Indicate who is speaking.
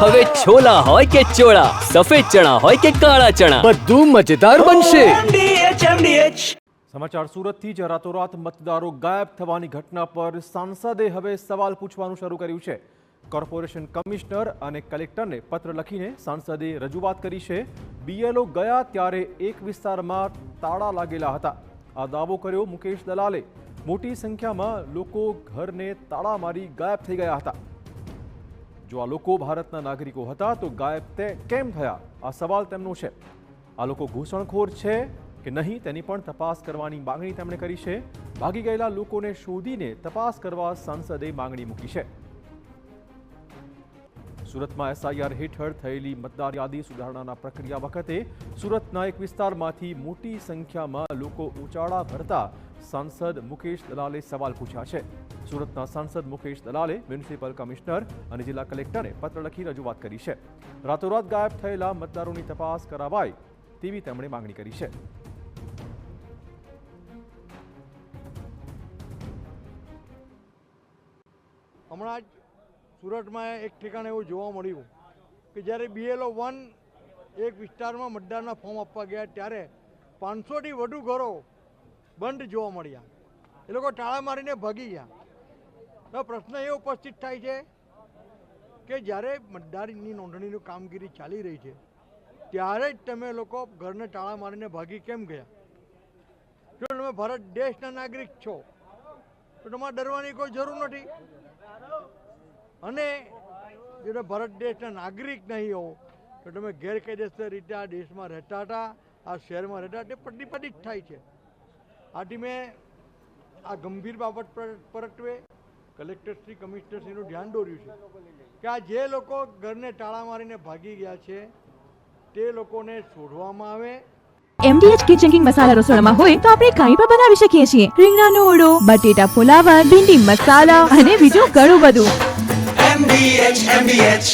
Speaker 1: હવે છોલા હોય કે ચોળા, સફેદ ચણા હોય કે કાળા ચણા, બધું મજેદાર બનશે.
Speaker 2: સમાચાર સુરતથી જ રાતોરાત મતદારો ગાયબ થવાની ઘટના પર સાંસદે હવે સવાલ પૂછવાનું શરૂ કર્યું છે. કોર્પોરેશન કમિશનર અને કલેક્ટરને પત્ર લખીને સાંસદે રજૂઆત કરી છે. બીએલઓ ગયા ત્યારે એક વિસ્તારમાં તાળા લાગેલા હતા. આ દાવો કર્યો મુકેશ દલાલે. મોટી સંખ્યામાં લોકો ઘરને તાળા મારી ગાયબ થઈ ગયા હતા. જો આ લોકો ભારતના નાગરિકો હતા તો ગાયબ તે કેમ થયા? આ સવાલ તેમનો છે. આ લોકો ઘૂસણખોર છે કે નહીં તેની પણ તપાસ કરવાની માંગણી તેમણે કરી છે. ભાગી ગયેલા લોકોને શોધીને તપાસ કરવા સાંસદે માંગણી મૂકી છે. સુરતમાં એસઆઈઆર હેઠળ થયેલી મતદાર યાદી સુધારણાના પ્રક્રિયા વખતે સુરતના એક વિસ્તારમાંથી મોટી સંખ્યામાં લોકો ઉચાળા ભરતા સાંસદ મુકેશ દલાલે સવાલ પૂછ્યા છે. સુરતના સાંસદ મુકેશ દલાલે મ્યુનિસિપલ કમિશનર અને જિલ્લા કલેક્ટરને પત્ર લખી રજૂઆત કરી છે. રાતોરાત ગાયબ થયેલા મતદારોની તપાસ કરાવાય તેવી તેમણે માંગણી કરી છે.
Speaker 3: હમણાં જ સુરતમાં એક ઠેકાણે એવું જોવા મળ્યું કે જ્યારે બીએલઓ 1 એક વિસ્તારમાં મતદારના ફોર્મ આપવા ગયા ત્યારે 500થી વધુ ઘરો બંધ જોવા મળ્યા. એ લોકો તાળા મારીને ભાગી ગયા. તો પ્રશ્ન એ ઉપસ્થિત થાય છે કે જ્યારે મતદારની નોંધણીની કામગીરી ચાલી રહી છે ત્યારે જ તમે લોકો ઘરને તાળા મારીને ભાગી કેમ ગયા? જો તમે ભારત દેશના નાગરિક છો તો તમારે ડરવાની કોઈ જરૂર નથી. અને જો ભારત દેશના નાગરિક નહીં હો તો તમે ગેરકાયદેસર રીતે આ દેશમાં રહેતા હતા, આ શહેરમાં રહેતા તે પ્રતિપાદિત થાય છે. આથી મેં આ ગંભીર બાબત પરત્વે કલેક્ટરશ્રી કમિશનરશ્રીનું ધ્યાન દોર્યું છે કે આ જે લોકો ઘરને તાળા મારીને ભાગી ગયા છે તે લોકોને શોધવામાં આવે.
Speaker 4: MDH કિચન કિંગ મસાલા રસોડામાં હોય તો આપણે કંઈ પણ બનાવી શકીએ છીએ. રીંગણાનો ઓળો, બટેટા ફુલાવર, ભીંડી મસાલા અને બીજું ઘણું બધું.
Speaker 5: MDH